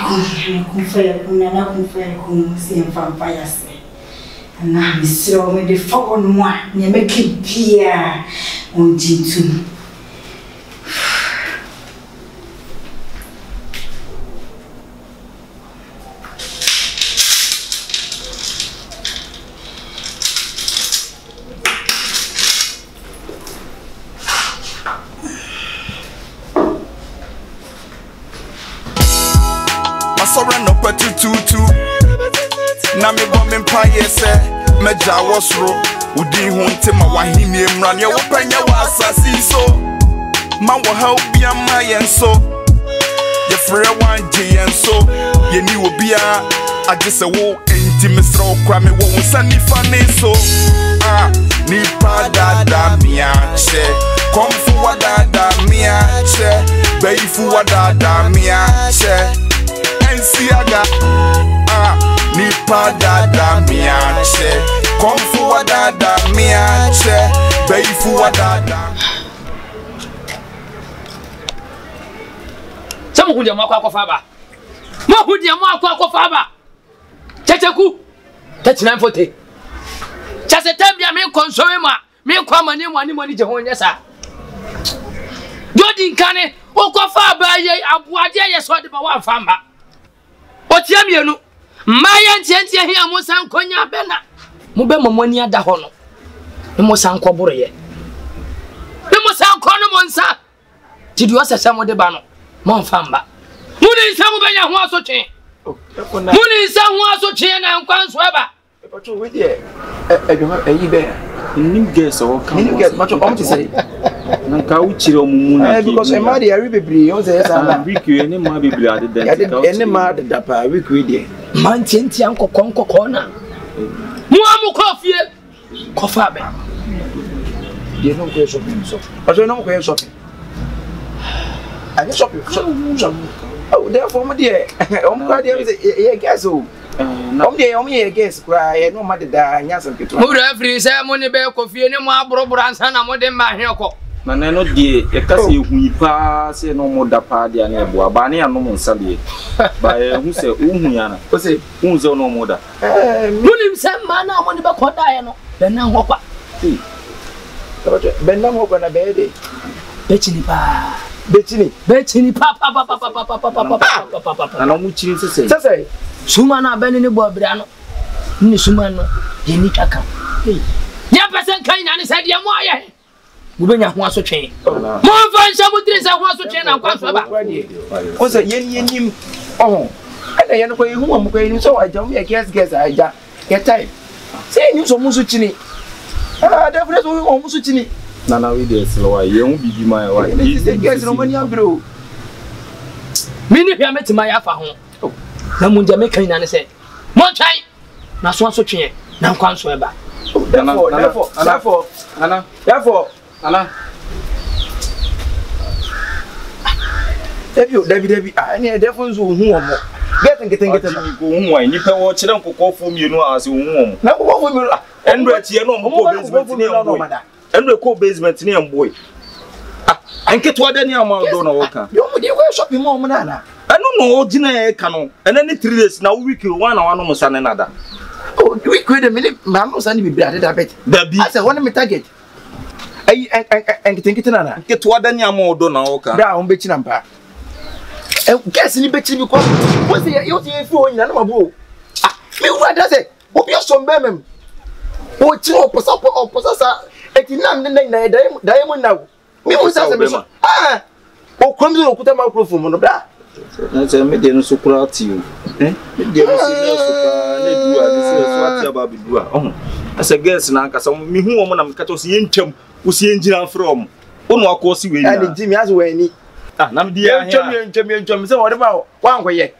Confere na confere com se vampire se. Na missão me de fogo no ar, me make pia onde na me bo me mpaye se meja wosro udi hu ntima wahini emran ye wopanya wa asasi so ma wo help bia ma yenso ye frere wanje yenso ye ni obia agese wo enti mesro kwa me wo sani fane so ni padada miache komfu wadada miache beifu wadada miache ensiaga ni padada miache komfu wadada miache beifu wadada samu kunja mwako akofaba mwahudia mwako akofaba checheku tetina mfote chase tembia mi konsowe ma mi kwa mani jehonya sa jodi nkane okofaba ye abuade ye so de ba wa famba otia mienu maya ntiantia hia mo san konya bena mo be momani ada ho no mo san koboro ye mo san kono mo nsa tidu asesa mo de ba no mo famba muni nsa mo benya ho asotwe muni nsa ho asotwe na nkwanso eba epacho we de edwuma eyi be nim guess o kan nim guess macho o say na ka uchire omumu na because e ma de ari bebre o say esa na wiki ene ma bebre ade den ene ma de dapa wiki de man tientia nkokon na mu amu kofie kofa be de no ko shopping so aso no ko shopping ani shopping oh therefore mo de o mo ka de ye guess o om ye guess kwa ye no ma de da nya sam keto mo refri say mo ne be kofie ne mo aboroboro ansa na mo de ma hwe ko na no die e ka se hu pa se no mo da pa dia na ebo aba ne anom nsa de ba e hu se hu ya na o se hu ze no mo da munim se ma na mo ne be ko da ye no be na ho kwa ben na mo ko na be de bechini pa na no mu chiri sese suma na be ne bo abira no ni suma no ye ni twaka ya pesen kan na ne se de mo aye mubenya ho asotwe mo mfa mu tiri se ho asotwe na nkwanso ba o se yenim ana ye no ko hu mo ko yenim so aja mo ye guess aja ye time se yenim so musu chini definitely so mo musu chini na we dey slow ye hu bibi ma wa ye se guess no mani abro mini hia metima ya fa ho na munja me kan na ne se mo twai na so asotwe na nkwanso ba therefore Ana. David, any difference who whom getting go home. Why, you can watch them for from you know as you home. Now, what will you and red here no more basement near Mother and the co basement near boy. And get what any amount don't know. You will shopping more, Manana. I don't know, Gina Cano, and any 3 days now we kill one or almost another. Oh, we could a minute, Mamma's and be better a bit. The be as I want to target. And think it na get what any more do now down bitch number. Guess any bitch because what's the you phone in Anamabo? Me what does it? Hope you're some bemem. Oh, chill, possessor, 89 diamond now. Me was a oh, comes to put a microphone on the black. That's a median super to you. As a guest, Nanka, some me who woman am Catos Yenchum. Usi engineer from ono akosi we and Jimmy as we na dear champion so what about one way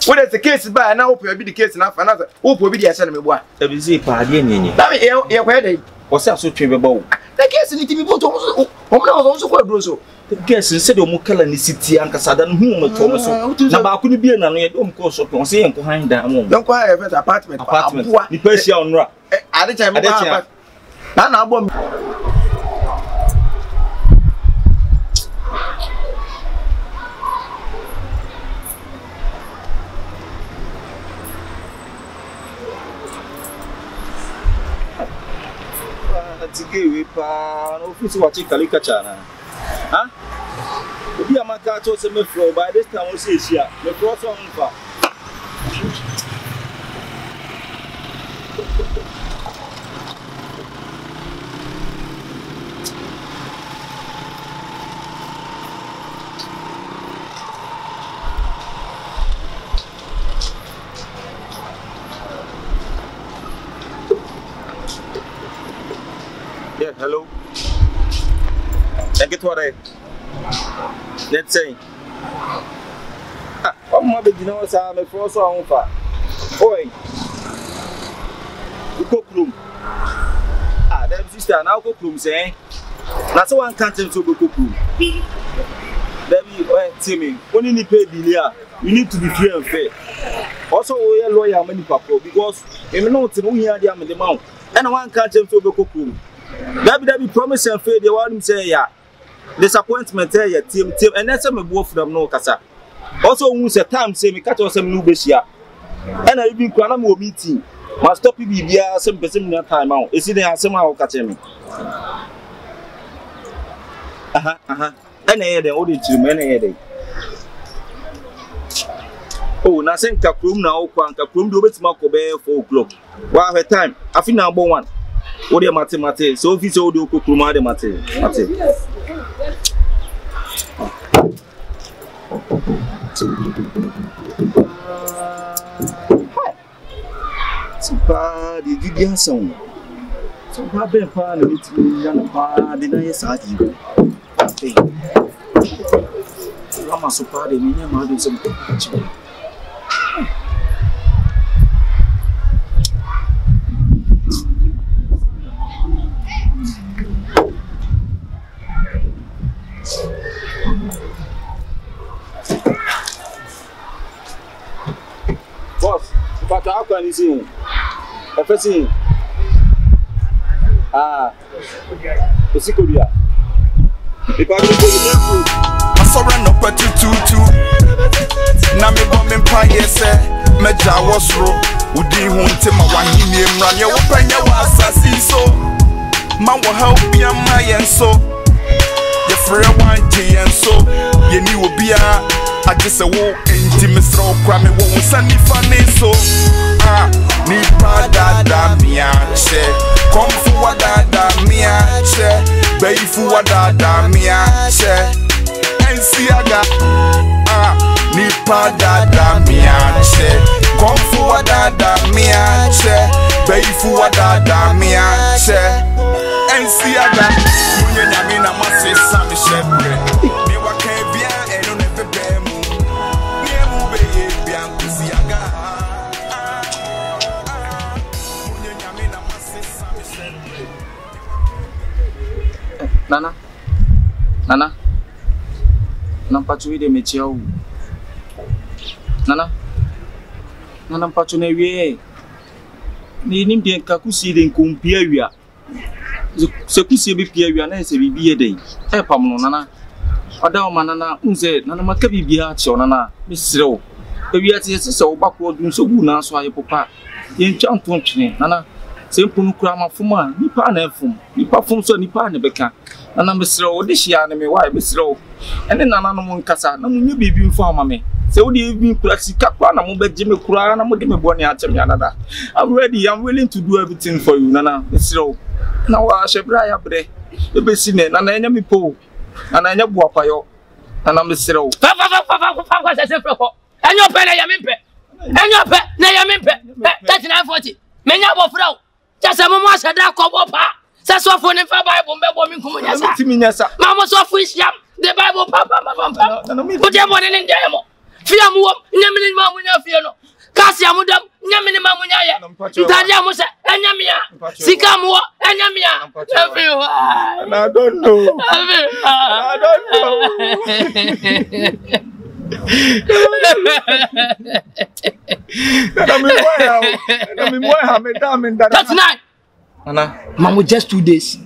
what is the case by now be the case na another who be the asem me boa e be see pa de nyenye na me e kwa dey o se aso twe be bawo the case ni timi bo to o mo na so kwa duro so the case se de o mo kala ni city ankasa da no hu mo to mo so na ba ko ni bie na no ye o mo ko so to se yen ko han da mo don ko ha apartment ni persia onra ade time ba na abom Atigewe pa no office wa chikali kachana. Huh? Obi amaka to say me flow by this time we see here. Me flow so nfa. Yeah, hello. Thank you what let's say. Come on, baby, no, sir. Me flow so nfa. Oi. Cook room. Them sister now cook room say. Na so one can't tell to cook room. Baby, tell me, when you need pay bill, you need to be free and fair. Also, we are lawyer many people because if not, we hear them in the mouth. And one can't tell to cook room. Baby, promise and fair. They want him say yeah. Disappointment here, team, and that's me both of them no kasa. Also, we say time say me catch us some new besia. And I even cry no meeting. Must stop you be some person in time out. Is it there somehow catch me? And I had the audio to many. Oh, na send Kakrum now, Kakrum do it Marco Bear 4 o'clock. Well, her time, I think number one. What the mathematics, so if it's all the Kukuma, the mathematics. Super, did you get some? So, I've been fine with me and a bad in a side. I'm a super, the minimum I do some. Boss, but how can you see? Professor. It's Korea. If I can go to I surrender up to 2 na me bomb empire say meja was ro udi hunte ma wahini emran ye wopanya wa asasi so man will help me am my enso ye free one J enso ye ni obi a just a wo enti me throw kwa me wo sani fane so ni pa da mia che come for da mia che bay for da mia che Siaga ni pada da miache konfu wada da miache beifu wada da miache ensiaga munye nyame na mase sami shebre mi wake bia eno ne bebemu ni emu beye bia kusiaga munye nyame na mase sami shebre Nana Nampachu de mechau. Nana mpachu na wie. Ni nimde kakusi de nkumpia wia. Se kusi be pia wia na se bibie den. E pam no nana. Oda o manana unze nana maka bibia che onana. Misrew. E wia te se wo bakwo dun so gu na so aye popa. Ye ntwa ntontwene nana. Se mpunu kura mafuma nipa na efum. Nipa fum so nipa na beka. Nana misrew de hia na me why misrew. Ene nana no mun kasa na munye bibi mfa ama me se wo de bi kura sika kwa na mo beje me kura na mo de me boni atem ya nada. I'm ready, I'm willing to do everything for you nana misrew na wa shebra ya bre e be sine nana enya me po nana enya bu apayo nana misrew fa se froko enyo pe na ya mempe na ya mempe 3940 menya bo frau jase mo asada ko bo pa se so fo ne fa bible mbebo mi nkumu nyasa mama so fo isiam the Bible, Papa, put your money in demo. Fear more, Yamin Mamunia Fiano. Cassia Mudam, Yamin Mamunia, Tadiamusa, and Yamia, Sikamu, and Yamia. I don't know. That's night. Mamu, just 2 days.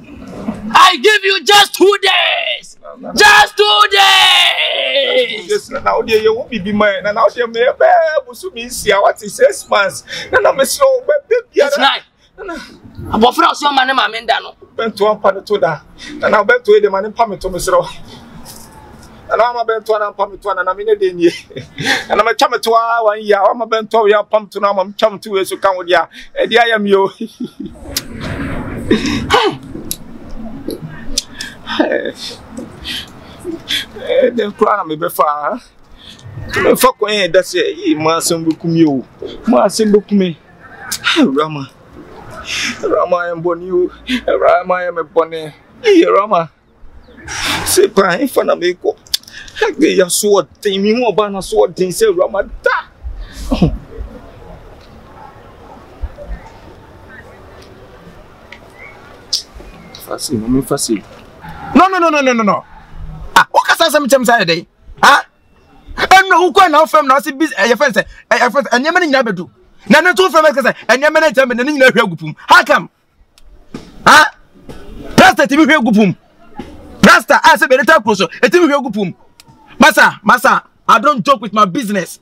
I give you just 2 days. Just 2 days. Yes, now dear, you won't be mine. And now dear, me what is 6 months. And I'm slow, baby. That's right. I'm afraid of some man, Mamma. bento ampa ne to da. Na bento e de mane pa me to me sero. Na ma bento na ampa me to na me ne de nie. Na ma cha me to a 1 year, wa ma bento ya pam to na ma cham to we so kan wo dia. E dia ya mi o. Den kura na me be fa. Me fa ko en da se yi ma sembu kumi o. Ma sembu kumi. Rama. Rama em boni o. Rama em boni. Rama. Se pa en fa na me ko. Ge ya so tin mi mo ba na so tin se Rama da. Fasi, mami fasi. No. Ah, o ka sa me chem sa dey. Ah? Enno wo kwa na ofem na se biz e friend say e friend anyama nyina bedu. Na no to from me say anyama na chem na nyina hwe agupum. How come? Ah? Pastor ti hwe agupum. Pastor I say be let close. E ti hwe agupum. Masa, I don't joke with my business.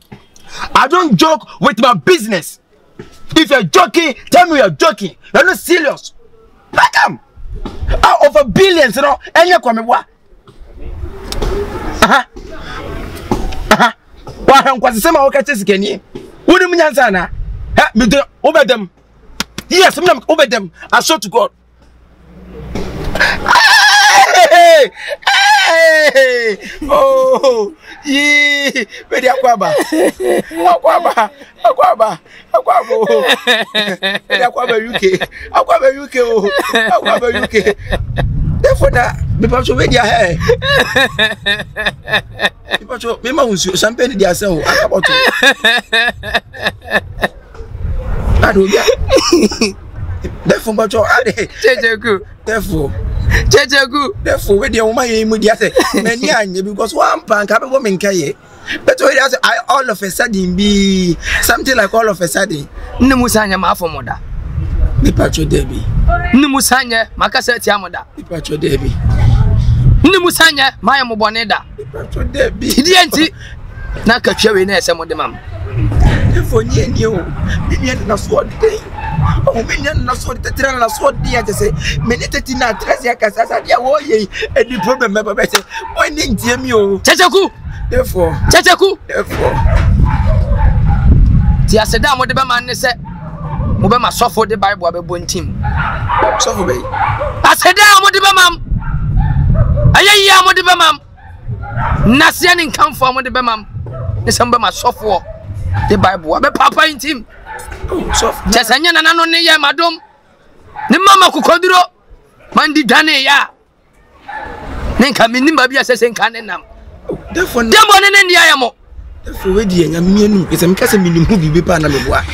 I don't joke with my business. If you're joking, tell me you're joking. You're not serious. How come? Out of a billions, you know, and you come what? Why am I saying my catches again? What do you mean, Sana? Me do over them. Yes, I'm over them. I swear to God. Hey! Oh, yeah, Bedi Akwaba. Akwaba UK. Therefore, that people should wear their hair. People should be my champagne, they are so. I do that. Therefore, but you are therefore. Therefore, when the woman immediately say, many because one pan can't be woman carry. But when I all of a sudden be something like all of a sudden. Nimusanya mafomoda. The patro Debbie. Nimusanya makaseti amoda. The patro Debbie. Nimusanya maya muboneda. The patro Debbie. Idienti. Na katwewe na ese mode mam. Therefore, you na sword day. Oh, minion na sword the train na sword dia je say many 13 na tres ya kasasa dia wo ye any problem me be say boy ning tie mi o Checheku therefore ti aseda mo de be man ne se mo be ma sofo de bible abebo ntim sofo be aseda mo de be mam ayaya mo de be mam nasia ni nkamfo mo de be mam ne se mo be ma sofo de bible abe papa ntim Chesanya na nano ne ye madom ne mama kukoduro mandi dwane ya ne nka minimba bia sese nka ne nam therefore demo ne ndia ya mo therefore we di enya mienu ese mkase minimu bibi pa na meboa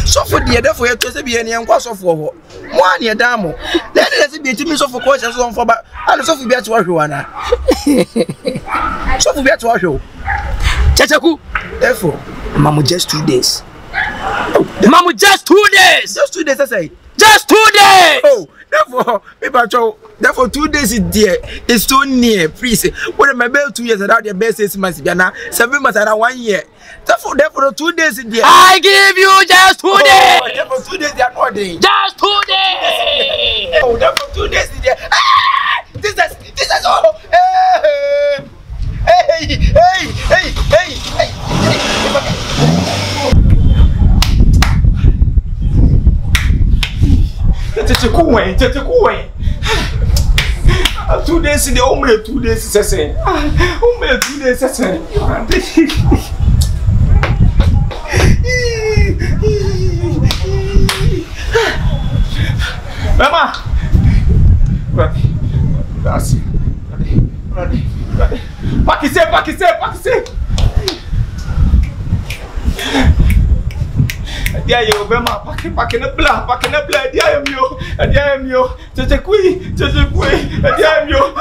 so for di therefore ye to se bi ene enko so for ho mo an ye da mo le ne se bi timi so for ko se so for ba an so for bi ati wa hwe wana so for bi ati wa hwe Checheku therefore mamu just 2 days Mamu just 2 days. Just 2 days, I say. Just 2 days. Oh, therefore 2 days is there. It's too near. Please, what am I about 2 years around your best 6 months? 7 months around 1 year. Therefore 2 days is there. I give you just 2 days. Therefore 2 days they are not there. Just 2 days. Oh, therefore 2 days is there. Ah, this is all. Hey. Tete kuwen 2 days in the omre 2 days sesen omre 2 days sesen mama Merci Pakise dia yo bema pake na bla dia yo tete kui dia yo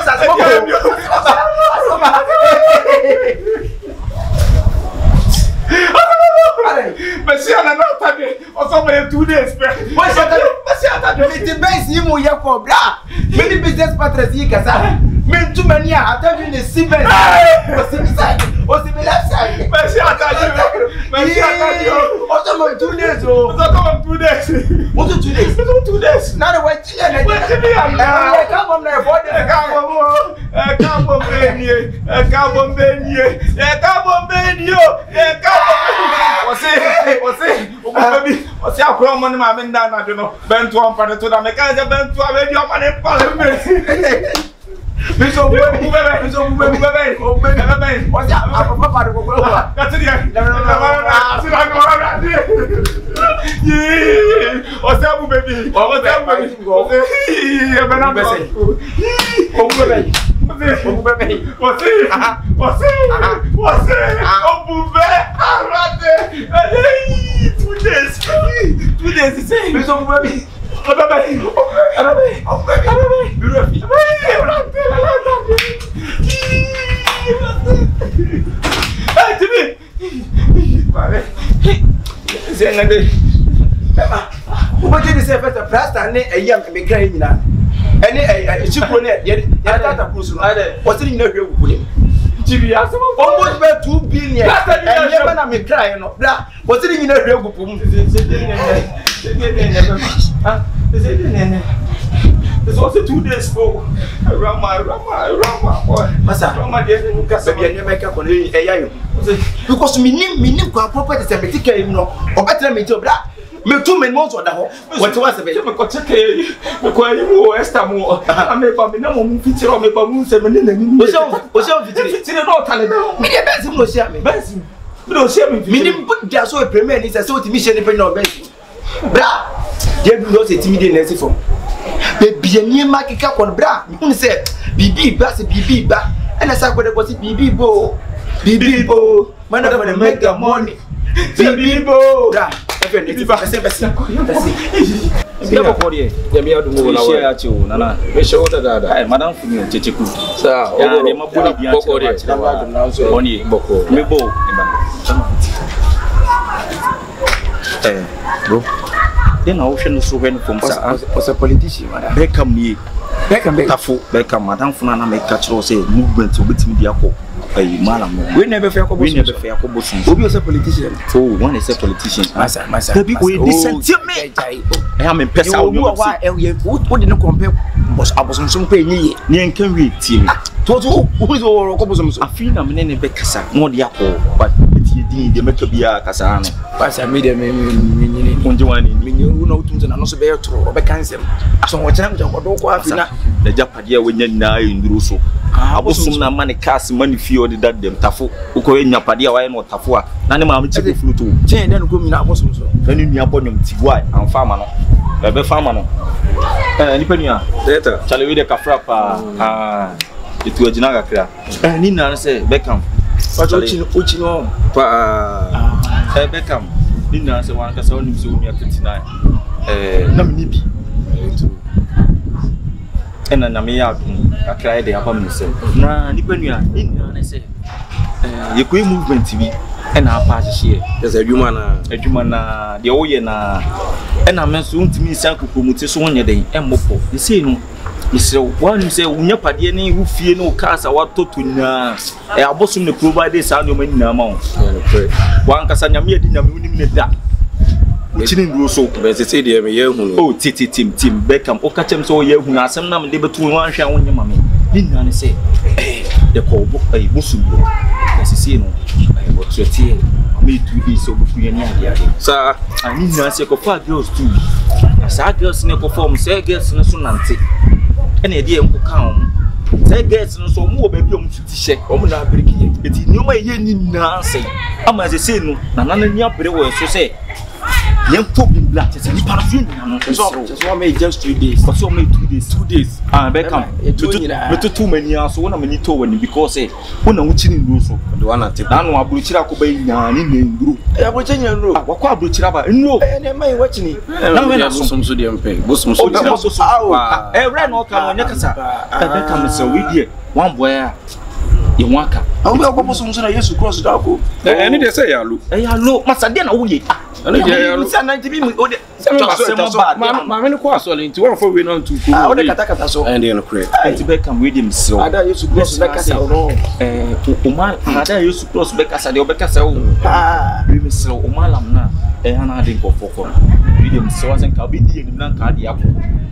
Monsieur ana not tade o so me 2 days pe Monsieur atade Me te base yi mo ye ko bla me ni business partners yi kasa me too many atade ni cement o si me left side Monsieur atade o so mo 2 days o so come 2 days What 2 days? 2 days. Now the white chicken. Come on there, boy. Come on, what's your problem? I'm in down. I don't know. Ben to one part to the mechanic, Ben to a radio man in Parliament. What's up? almost about 2 billion. And never I'm crying. What's it in a real group? It's also 2 days for Rama, boy. Massa, Rama, dear, you make up on a because me property is a particular, or better, me to black. Me 2 men months on the whole. What was a bit of a okay? Because you were Estamo. I may be no more feature of me, but moon 7 and was all it's not talent. Me, Benson was sharing. Benson, you don't share me. Meaning, put just so a premier is a sort of mission in no Benson. Bra, there was a timid and for. Baby, near Maki Cap on Bra, you said, BB, Bass, BB, back, and I said, what was it, BB Bo, BB Bo, man, I'm going to make the money. BB Bo, Madam Chichiku. Bro. Then ocean so when from was a politician. Beckham me. Beckham, Madam Funana make catch or say movement to beat media. We never fair Who is a politician? Oh, one is a politician. Massa. We listen to me. I am in Pesa. What did not compare? Was I was on some pay near can read team. Total who is all Cobosum. I feel I'm in a Becassa, more the apple, but the Metobia Casano. Pass a medium in you know things and also bear to Beckham. So what time the Japadia when you're now in Russo. I was some money cast money for that them Tafu, who in Yapadia, why not Tafua? Nanima to flew to change and go in our bosom. Then in your bottom, Tigwai and Farmer. Bebe Farmer. Nipenia, later, shall we the Cafrapa? It was Jinaga. And Nina say, Beckham. Uchino, Beckham. Nina say one can only soon near 59. Naminibi. And then I cried the upper minister. Nah, Nipenia, Nina say, you quit movement TV and our party here. There's a human, the Oyena, and I meant soon to me, Sanku Mutis day, and Mopo. You see, no. Mister, one you say, Unyapadiani, who fear no cars, I want to na. I was soon to provide this annual amount. One Casania didn't mean that. Chin Russo, but it's a dear, oh, Tim Beckham, or catch him so you who are some number between one shall on your mammy. Didn't say, the call book a Muslim. As you see, no, I was your tea. Me to be so free and idea. Sir, I need to answer for 5 girls too. As our girls in a perform, say girls in a sonante. And a dear uncle count. Say girls in so more baby on to check. Oh, my breaking it. It's no way in Nancy. I'm as I say, no, none of the upper words to say. Young talking black is a paraffin. Just one made just 3 days. But so made 2 days. 2 days. Beckham. But too many hours. So when I'm in it because when I'm watching in Russo, the one at the Dano Abuchira Kobe in group. I was in your room. What quite Buchiraba? No, and am I watching it? Now when I saw some sodium pay, Busum, I ran all kind of Necasa. Beckham is so weird. One boy. You want to? I will go some used to cross the dog. And they say, I look, Massadena, I know 90 people. Mamma Quasol into one for winning to Catacataso and the crate. I Beckham with him so. I used to cross Becassa. I used to cross Becassa, the Becassa. We miss so Omalam now. And I didn't go for video dem so asen ka be die nim na ka de akọ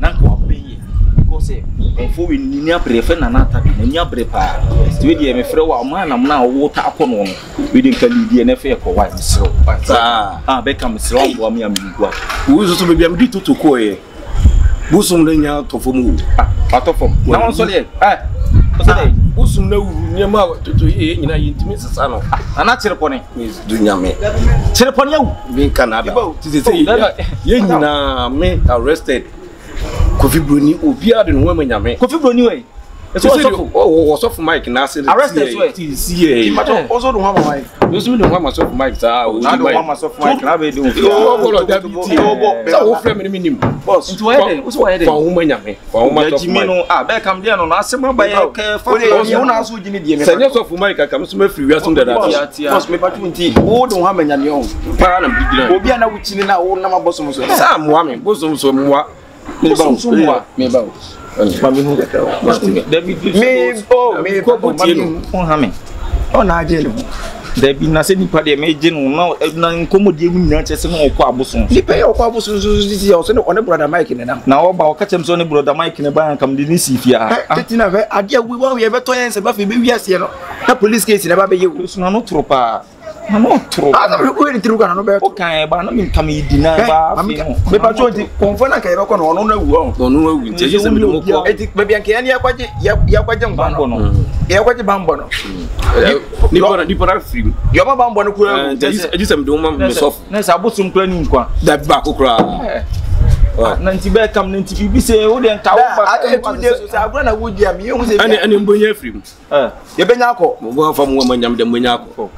na ka obeye because onfo we ni abrɛ na attack ni abrɛ pa we die me frɛ wa ma na na wo ta akọ no we de ka lidie na fe ko wa misro be ka misro wo mi amigua wo so be bia me di totoko ye busum na nya tofom atofom na won so le busum na wu nyama toto ye nyina yintimi sesa no ana cherepone du nyame cherepone yawu bin Canada ye nyina me arrested Kofi Broni obi ade no ma nyame Kofi Broni we so so Mike na say arrested so see also do hama Mike you see me do hama so Mike sa o na do hama so Mike na be do o that so wo frame me nim boss into where dey so where dey fa wo ma nyame fa wo ma so Mike no be kam dey no na asem ba ye ke fa wo na so gini die me say so for Mike kam so ma free wi aso da boss me patu nti wo do hama nyame o para na bigila obi ana wuchini na wo na ma boss mo so sa mo me boss so mo me ba mami hu David me ko mami ha me o na aje David na se nipa de me je no na nkomodie mu nyina chese no okọ aboso nipa ye okọ aboso so o se no one brother Mike ne na wo ba o ka chem so ne brother Mike ne ba kam de ni sifia teti na ve ade awi wa ye beto yen se ba fe be wiase no na police case ne ba be ye wo so na no tropa na no tro na we ni tiru kana no be o kan ba na mi kam idina ba fi no me pa chonti konfo na kan ye ko no no na wu no awu nje je se me mo ko eti be bian ke ya kwaje ya kwaje ngba no ya kwaje bambo no ni para free yo ma bambo no ku eji se me do ma me soft na sa bosum kura ni nkwa da ba ko kura na nti be kam na nti bi se wo de nka wo ba aka 2 days so agura na wo dia me hu se ani mbonya free ye benya akọ mo go fa mo ma nyam de mbonya akọ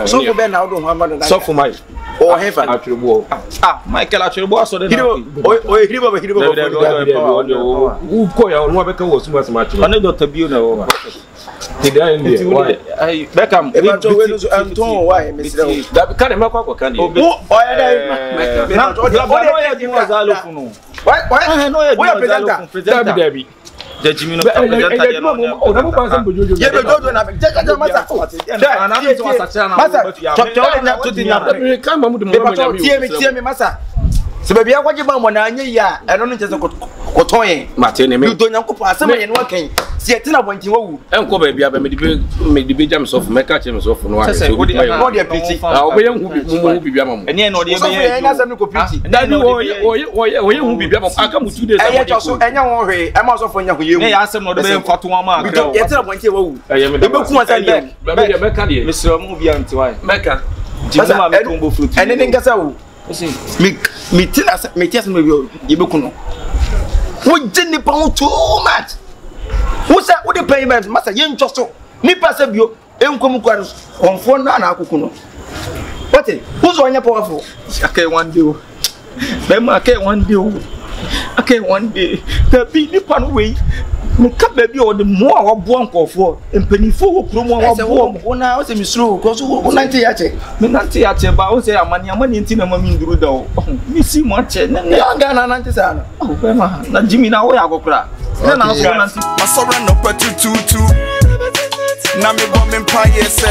so ko be na wo do Muhammad na so for my o hefa atwerebo Michael atwerebo aso de na o hiribo u ko ya no be ka wo suma suma atwerebo ane Dr. Bio na wo Today in there, why? I Beckham. Ebato we no so Anton why Mr. That can make kwa can. Oh, oya dai. Na o ya di wazalo funu. Why? No ya di presenter. Debbie. Judge no presenter de no. O na mo pa san bojojo. Ye bojojo na jaja masa. Na na so asacha na. Masa. Chopte na tuti na. Kan mamu de mo nyame. Tie me masa. Se bebia kwaje ba mo na anye ya, eno no nchese koton yen. Mate ne me. Ludo nyankopon asema ye no akan. Si etina bontin wawu. Enko ba bia ba me de be jam soft me ka che me soft no wa. So wo de piti. Ah obo ye hu bibia mamu. Ene no de be. So ye na asem no ko piti. Na ni oye hu bibia mamu aka mu 2 days. Eye choso enya won hwe, e ma so fo nya ho ye hu. Ne ya asem no de be mfato ama akra. Ye etina bontin wawu. Eye me de be ku asa ni. Me ka de. Misra mu bia nti wa. Meka. Jima me kombo fruit. Ene ne ngasa wo. Me tina me tia me bio ye be ku no. Wo jeni pa too much. Wo sa wo de payment masa ye ntwoso. Ni pasa bio enkom kwa no. Onfo na na akuku no. What? Who's on your powerful? Okay, one day. Okay, one day. Okay, one day. The big nipan way. Me ka baby o de mo a wo ankofo empanifo wo kro mo a wo ona o se misru ko so wo nante ya che me nante ya che ba o se amani nti na mami nduru da o mi si mo che ne ya ga na nante sa no o be ma na Jimmy na wo ya gokura na so nante masora no patututu na me bo me pa yese